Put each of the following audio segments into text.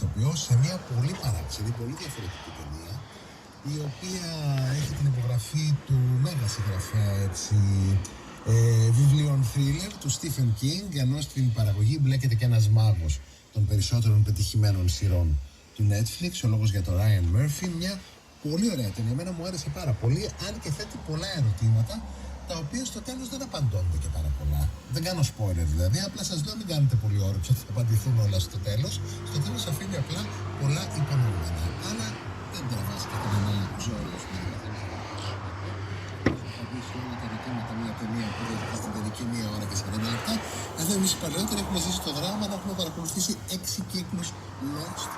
ηθοποιός σε μια πολύ παράξενη, πολύ διαφορετική ταινία, η οποία έχει την υπογραφή του μέγα συγγραφέα βιβλίων thriller του Stephen King, ενώ στην παραγωγή μπλέκεται και ένας μάγος των περισσότερων πετυχημένων σειρών του Netflix, ο λόγος για τον Ryan Murphy. Μια πολύ ωραία ταινία, εμένα μου άρεσε πάρα πολύ, αν και θέτει πολλά ερωτήματα, τα οποία στο τέλος δεν απαντώνται και πάρα πολλά. Δεν κάνω spoiler δηλαδή, απλά σας λέω μην κάνετε πολύ όρεξη ότι θα απαντηθούν όλα στο τέλος. Στο τέλος αφήνει απλά πολλά υπονοούμενα, αλλά δεν τραβάς κανένα ζώο. Όλα τα ερωτήματα μια ταινία που δεν έχει στην τελική 1 ώρα και 40 λεπτά. Εδώ εμείς οι παλαιότεροι έχουμε ζήσει το δράμα να έχουμε παρακολουθήσει 6 κύκλους Lost.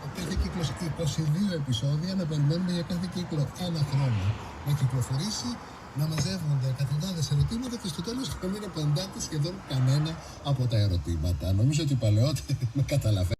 Ο κάθε κύκλος 22 επεισόδια, να περιμένουμε για κάθε κύκλο 1 χρόνο να κυκλοφορήσει, να μαζεύονται εκατοντάδες ερωτήματα και στο τέλος να μην απαντάτε σχεδόν κανένα από τα ερωτήματα. Νομίζω ότι οι παλαιότεροι με καταλαβαίνουν.